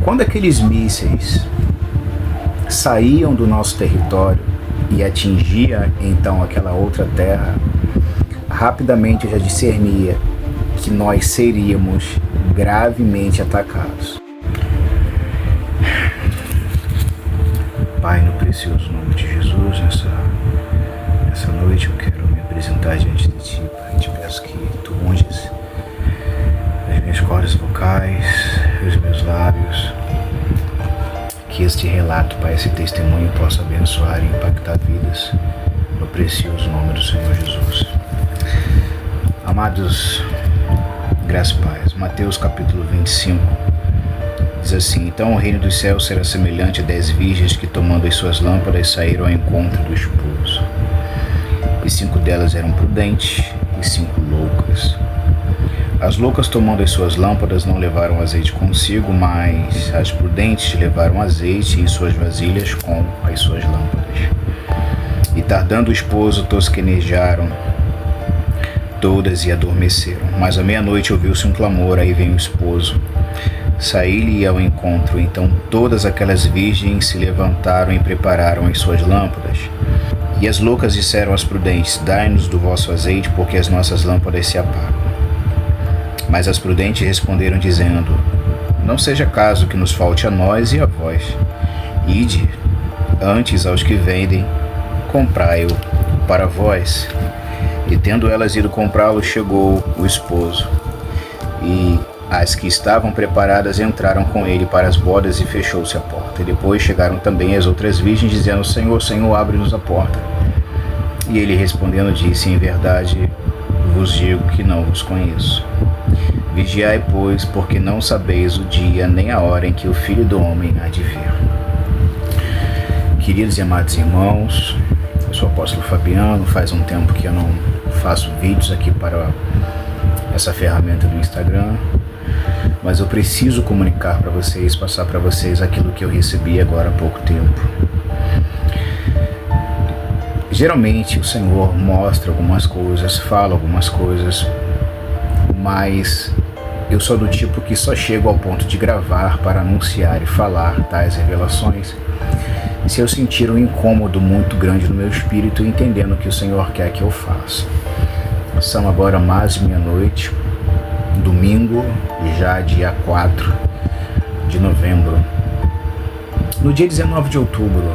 Quando aqueles mísseis saíam do nosso território e atingia então aquela outra terra, rapidamente eu já discernia que nós seríamos gravemente atacados. Pai, no precioso nome de Jesus, nessa noite eu quero me apresentar diante de Ti, Pai. Te peço que Tu unges as minhas cordas vocais, os meus lábios, que este relato, Pai, esse testemunho possa abençoar e impactar vidas, no precioso nome do Senhor Jesus. Amados, graças e paz. Mateus capítulo 25 diz assim: então o reino dos céus será semelhante a 10 virgens que, tomando as suas lâmpadas, saíram ao encontro do esposo. E 5 delas eram prudentes e 5 loucas. As loucas, tomando as suas lâmpadas, não levaram azeite consigo, mas as prudentes levaram azeite em suas vasilhas com as suas lâmpadas. E tardando o esposo, tosquenejaram todas e adormeceram. Mas à meia-noite ouviu-se um clamor, aí vem o esposo. Saí-lhe ao encontro. Então todas aquelas virgens se levantaram e prepararam as suas lâmpadas. E as loucas disseram às prudentes: dai-nos do vosso azeite, porque as nossas lâmpadas se apagam. Mas as prudentes responderam, dizendo: não seja caso que nos falte a nós e a vós. Ide antes aos que vendem, comprai-o para vós. E tendo elas ido comprá-lo, chegou o esposo. E as que estavam preparadas entraram com ele para as bodas, e fechou-se a porta. E depois chegaram também as outras virgens, dizendo: Senhor, Senhor, abre-nos a porta. E ele respondendo disse: em verdade vos digo que não vos conheço. Vigiai, pois, porque não sabeis o dia nem a hora em que o Filho do Homem há de vir. Queridos e amados irmãos, eu sou o apóstolo Fabiano. Faz um tempo que eu não faço vídeos aqui para essa ferramenta do Instagram, mas eu preciso comunicar para vocês, passar para vocês aquilo que eu recebi agora há pouco tempo. Geralmente o Senhor mostra algumas coisas, fala algumas coisas, mas eu sou do tipo que só chego ao ponto de gravar para anunciar e falar tais revelações se eu sentir um incômodo muito grande no meu espírito, entendendo o que o Senhor quer que eu faça. São agora mais de meia-noite, domingo, já dia 4 de novembro. No dia 19 de outubro,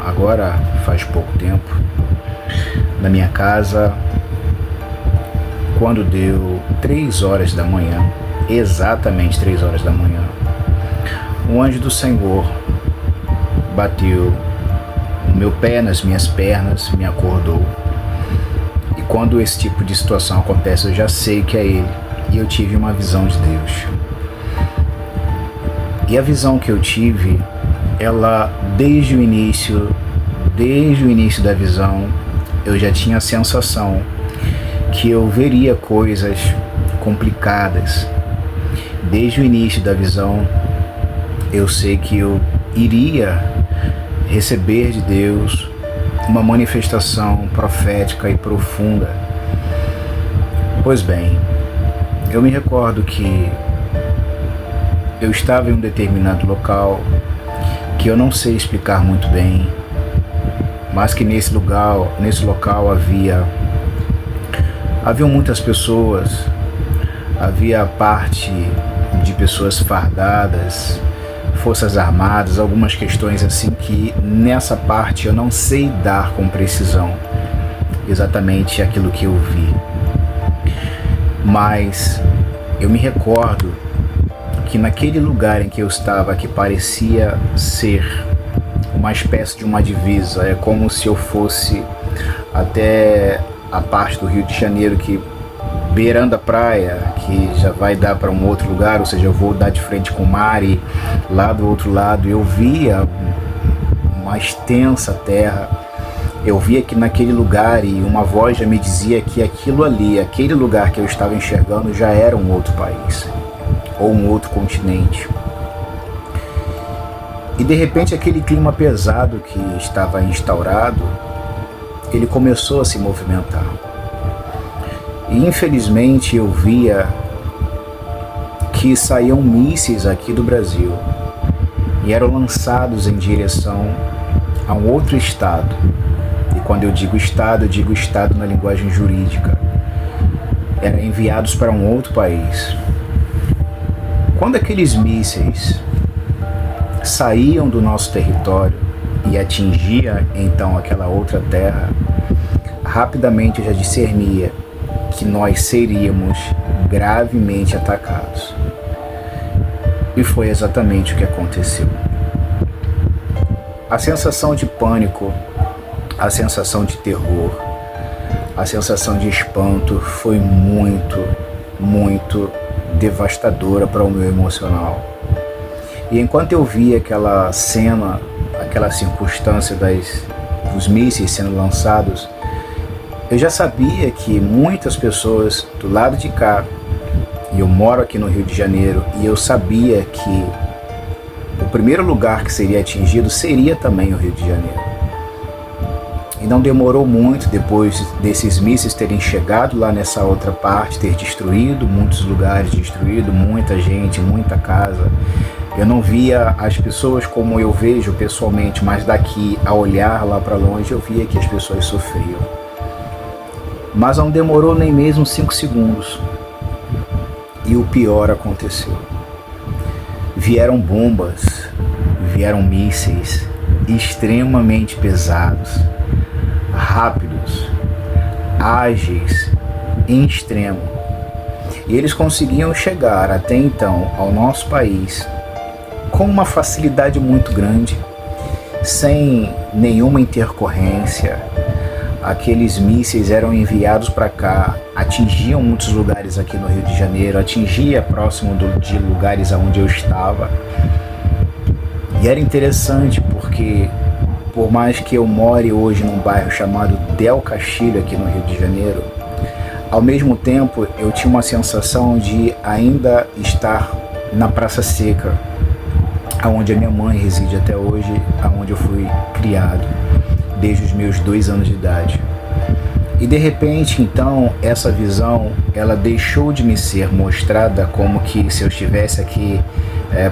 agora faz pouco tempo, na minha casa, quando deu 3 horas da manhã, exatamente 3 horas da manhã, um anjo do Senhor bateu no meu pé, nas minhas pernas, me acordou. E quando esse tipo de situação acontece, eu já sei que é Ele. E eu tive uma visão de Deus. E a visão que eu tive, ela, desde o início da visão, eu já tinha a sensação que eu veria coisas complicadas. Desde o início da visão, eu sei que eu iria receber de Deus uma manifestação profética e profunda. Pois bem, eu me recordo que eu estava em um determinado local que eu não sei explicar muito bem, mas que nesse local haviam muitas pessoas, havia parte de pessoas fardadas, forças armadas, algumas questões assim que nessa parte eu não sei dar com precisão exatamente aquilo que eu vi. Mas eu me recordo que naquele lugar em que eu estava, que parecia ser uma espécie de uma divisa, é como se eu fosse até a parte do Rio de Janeiro que beirando a praia, que já vai dar para um outro lugar, ou seja, eu vou dar de frente com o mar, e lá do outro lado eu via uma extensa terra. Eu via que naquele lugar, e uma voz já me dizia que aquilo ali, aquele lugar que eu estava enxergando, já era um outro país, ou um outro continente. E de repente aquele clima pesado que estava instaurado, ele começou a se movimentar. E infelizmente eu via que saíam mísseis aqui do Brasil e eram lançados em direção a um outro estado. E quando eu digo estado na linguagem jurídica. Eram enviados para um outro país. Quando aqueles mísseis saíam do nosso território e atingia então aquela outra terra, rapidamente eu já discernia que nós seríamos gravemente atacados. E foi exatamente o que aconteceu. A sensação de pânico, a sensação de terror, a sensação de espanto foi muito, muito devastadora para o meu emocional. E enquanto eu via aquela cena, aquela circunstância dos mísseis sendo lançados, eu já sabia que muitas pessoas do lado de cá, e eu moro aqui no Rio de Janeiro, e eu sabia que o primeiro lugar que seria atingido seria também o Rio de Janeiro. E não demorou muito depois desses mísseis terem chegado lá nessa outra parte, ter destruído muitos lugares, destruído muita gente, muita casa. Eu não via as pessoas como eu vejo pessoalmente, mas daqui a olhar lá para longe eu via que as pessoas sofriam. Mas não demorou nem mesmo 5 segundos. E o pior aconteceu. Vieram bombas, vieram mísseis extremamente pesados, rápidos, ágeis, em extremo. E eles conseguiam chegar até então ao nosso país com uma facilidade muito grande, sem nenhuma intercorrência. Aqueles mísseis eram enviados para cá, atingiam muitos lugares aqui no Rio de Janeiro, atingia próximo de lugares onde eu estava. E era interessante porque, por mais que eu more hoje num bairro chamado Del Castilho aqui no Rio de Janeiro, ao mesmo tempo eu tinha uma sensação de ainda estar na Praça Seca, aonde a minha mãe reside até hoje, aonde eu fui criado desde os meus 2 anos de idade. E de repente, então, essa visão, ela deixou de me ser mostrada como que se eu estivesse aqui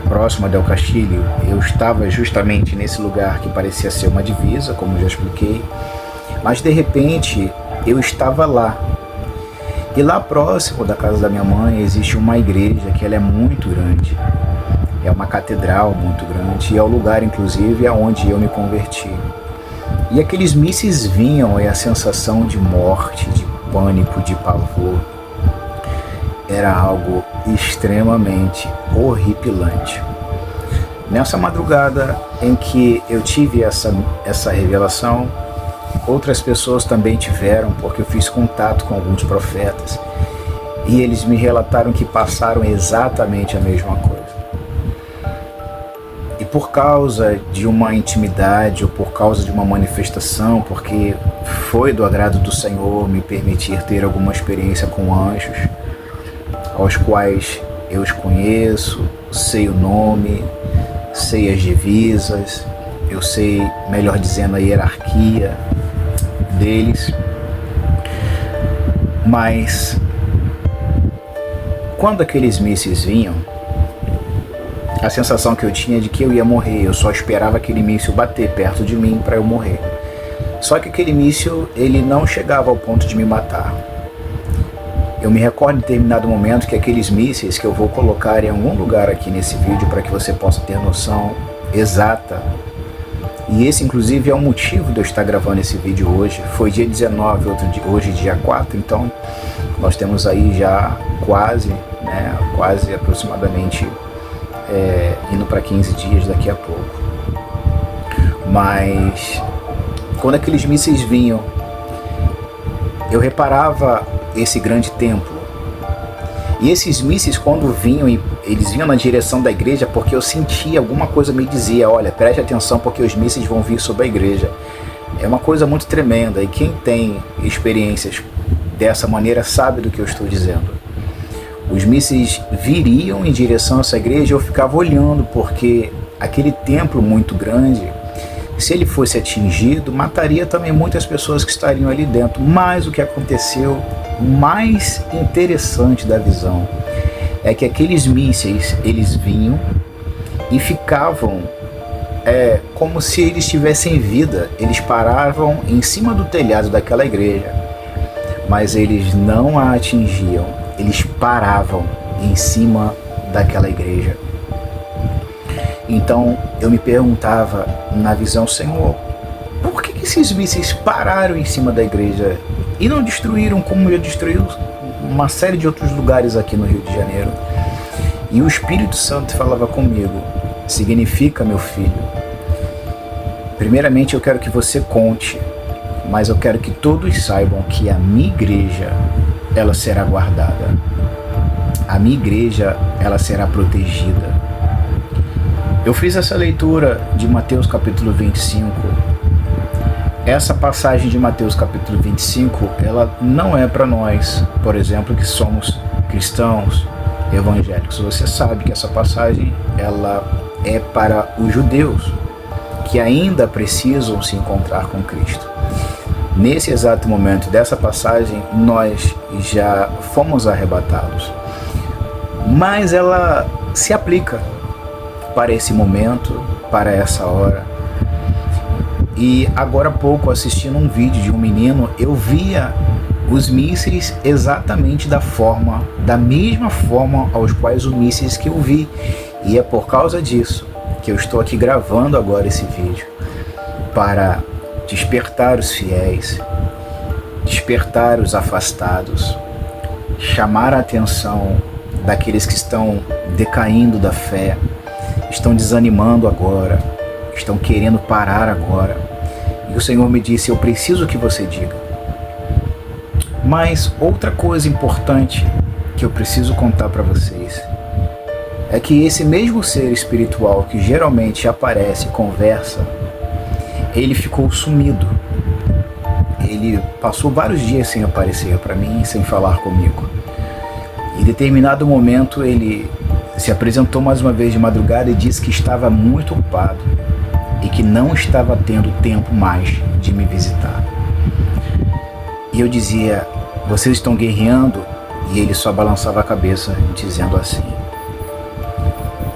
próximo a Del Castilho, eu estava justamente nesse lugar que parecia ser uma divisa, como já expliquei, mas de repente eu estava lá. E lá próximo da casa da minha mãe existe uma igreja que ela é muito grande, é uma catedral muito grande, e é o lugar, inclusive, aonde eu me converti. E aqueles mísseis vinham e a sensação de morte, de pânico, de pavor, era algo extremamente horripilante. Nessa madrugada em que eu tive essa revelação, outras pessoas também tiveram, porque eu fiz contato com alguns profetas, e eles me relataram que passaram exatamente a mesma coisa. E por causa de uma intimidade ou por causa de uma manifestação, porque foi do agrado do Senhor me permitir ter alguma experiência com anjos, aos quais eu os conheço, sei o nome, sei as divisas, eu sei, melhor dizendo, a hierarquia deles. Mas quando aqueles mísseis vinham, a sensação que eu tinha de que eu ia morrer, eu só esperava aquele míssil bater perto de mim para eu morrer. Só que aquele míssil, ele não chegava ao ponto de me matar. Eu me recordo em determinado momento que aqueles mísseis que eu vou colocar em algum lugar aqui nesse vídeo para que você possa ter noção exata, e esse inclusive é o motivo de eu estar gravando esse vídeo hoje, foi dia 19, hoje dia 4, então nós temos aí já quase aproximadamente indo para 15 dias daqui a pouco. Mas quando aqueles mísseis vinham, eu reparava esse grande templo, e esses mísseis, quando vinham, eles vinham na direção da igreja, porque eu sentia alguma coisa me dizia: olha, preste atenção porque os mísseis vão vir sobre a igreja. É uma coisa muito tremenda, e quem tem experiências dessa maneira sabe do que eu estou dizendo. Os mísseis viriam em direção a essa igreja, eu ficava olhando, porque aquele templo muito grande, se ele fosse atingido, mataria também muitas pessoas que estariam ali dentro. Mas o que aconteceu, mais interessante da visão, é que aqueles mísseis, eles vinham e ficavam como se eles tivessem vida. Eles paravam em cima do telhado daquela igreja, mas eles não a atingiam, eles paravam em cima daquela igreja. Então eu me perguntava na visão: Senhor, por que esses mísseis pararam em cima da igreja e não destruíram como já destruiu uma série de outros lugares aqui no Rio de Janeiro? E o Espírito Santo falava comigo: significa, meu filho, primeiramente eu quero que você conte, mas eu quero que todos saibam que a minha igreja, ela será guardada. A minha igreja, ela será protegida. Eu fiz essa leitura de Mateus capítulo 25. Essa passagem de Mateus capítulo 25, ela não é para nós, por exemplo, que somos cristãos evangélicos. Você sabe que essa passagem, ela é para os judeus que ainda precisam se encontrar com Cristo. Nesse exato momento dessa passagem, nós já fomos arrebatados, mas ela se aplica para esse momento, para essa hora. E agora há pouco, assistindo um vídeo de um menino, eu via os mísseis exatamente da mesma forma aos quais os mísseis que eu vi. E é por causa disso que eu estou aqui gravando agora esse vídeo, para despertar os fiéis, despertar os afastados, chamar a atenção daqueles que estão decaindo da fé, estão desanimando agora, estão querendo parar agora. E o Senhor me disse: eu preciso que você diga. Mas outra coisa importante que eu preciso contar para vocês é que esse mesmo ser espiritual que geralmente aparece e conversa, ele ficou sumido. Ele passou vários dias sem aparecer para mim, sem falar comigo. Em determinado momento ele se apresentou mais uma vez de madrugada e disse que estava muito ocupado e que não estava tendo tempo mais de me visitar. E eu dizia: vocês estão guerreando? E ele só balançava a cabeça, dizendo assim.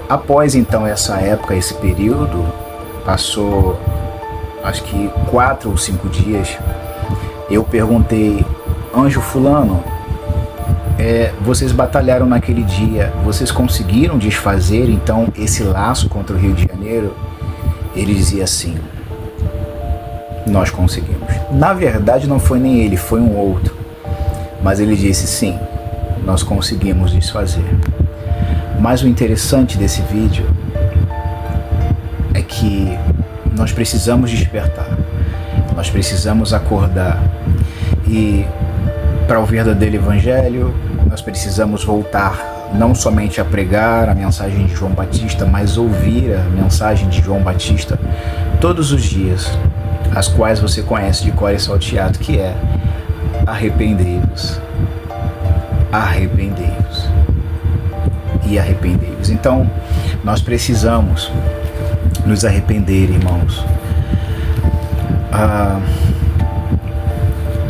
Após então essa época, esse período, passou acho que 4 ou 5 dias, eu perguntei: anjo fulano, vocês batalharam naquele dia, vocês conseguiram desfazer então esse laço contra o Rio de Janeiro? Ele dizia assim: nós conseguimos. Na verdade não foi nem ele, foi um outro, mas ele disse: sim, nós conseguimos desfazer. Mas o interessante desse vídeo é que nós precisamos despertar, nós precisamos acordar, e para o verdadeiro evangelho nós precisamos voltar não somente a pregar a mensagem de João Batista, mas ouvir a mensagem de João Batista todos os dias, as quais você conhece de cor e salteado, que é: arrependei-vos, arrependei-vos e arrependei-vos. Então nós precisamos nos arrepender, irmãos.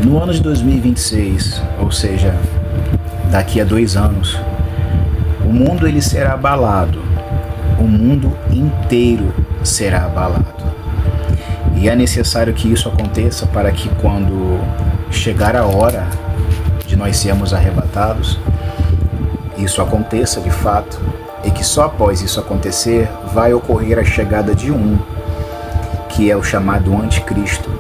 No ano de 2026, ou seja, daqui a 2 anos, o mundo ele será abalado, o mundo inteiro será abalado. E é necessário que isso aconteça para que, quando chegar a hora de nós sermos arrebatados, isso aconteça de fato, e que só após isso acontecer vai ocorrer a chegada de um, que é o chamado anticristo,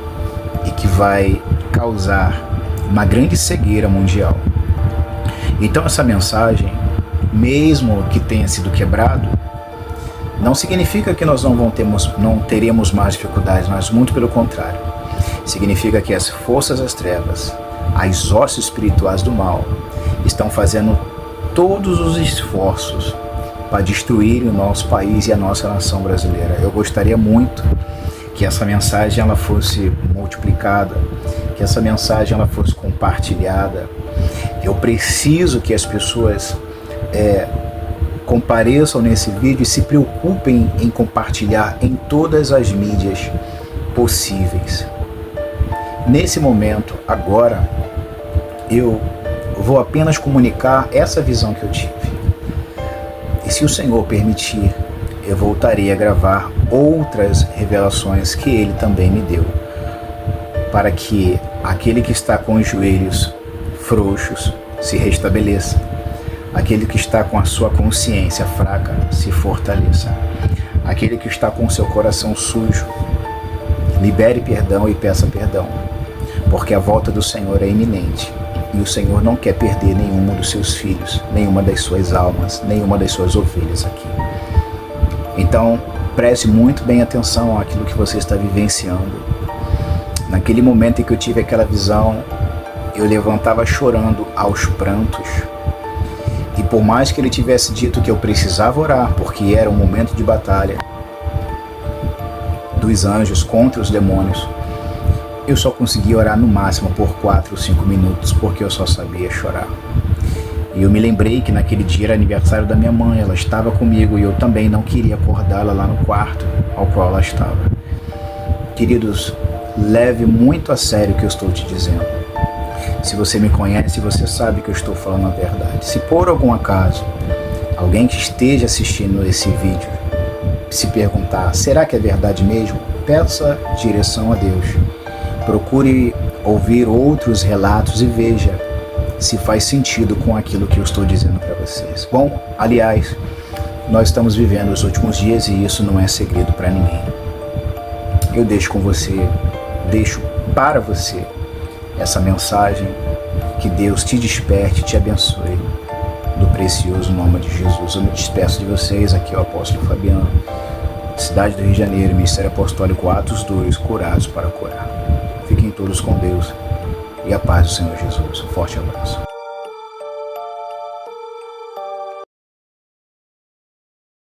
e que vai causar uma grande cegueira mundial. Então essa mensagem, mesmo que tenha sido quebrado, não significa que nós não teremos mais dificuldades, mas muito pelo contrário. Significa que as forças das trevas, as hostes espirituais do mal, estão fazendo todos os esforços para destruir o nosso país e a nossa nação brasileira. Eu gostaria muito que essa mensagem ela fosse multiplicada, que essa mensagem ela fosse compartilhada. Eu preciso que as pessoas compareçam nesse vídeo e se preocupem em compartilhar em todas as mídias possíveis. Nesse momento, agora, eu vou apenas comunicar essa visão que eu tive. se o Senhor permitir, eu voltarei a gravar outras revelações que Ele também me deu, para que aquele que está com os joelhos frouxos se restabeleça, aquele que está com a sua consciência fraca se fortaleça, aquele que está com o seu coração sujo libere perdão e peça perdão, porque a volta do Senhor é iminente e o Senhor não quer perder nenhum dos seus filhos, nenhuma das suas almas, nenhuma das suas ovelhas aqui. Então, preste muito bem atenção àquilo que você está vivenciando. Naquele momento em que eu tive aquela visão, eu levantava chorando aos prantos. E por mais que ele tivesse dito que eu precisava orar, porque era um momento de batalha dos anjos contra os demônios, eu só conseguia orar no máximo por 4 ou 5 minutos, porque eu só sabia chorar. E eu me lembrei que naquele dia era aniversário da minha mãe, ela estava comigo e eu também não queria acordá-la lá no quarto ao qual ela estava. Queridos, leve muito a sério o que eu estou te dizendo. Se você me conhece, você sabe que eu estou falando a verdade. Se por algum acaso alguém que esteja assistindo esse vídeo se perguntar, será que é verdade mesmo? Peça direção a Deus. Procure ouvir outros relatos e veja se faz sentido com aquilo que eu estou dizendo para vocês. Bom, aliás, nós estamos vivendo os últimos dias e isso não é segredo para ninguém. Eu deixo para você essa mensagem, que Deus te desperte e te abençoe, no precioso nome de Jesus. Eu me despeço de vocês, aqui é o apóstolo Fabiano, cidade do Rio de Janeiro, Ministério Apostólico Atos 2, curados para curar. Fiquem todos com Deus e a paz do Senhor Jesus. Um forte abraço.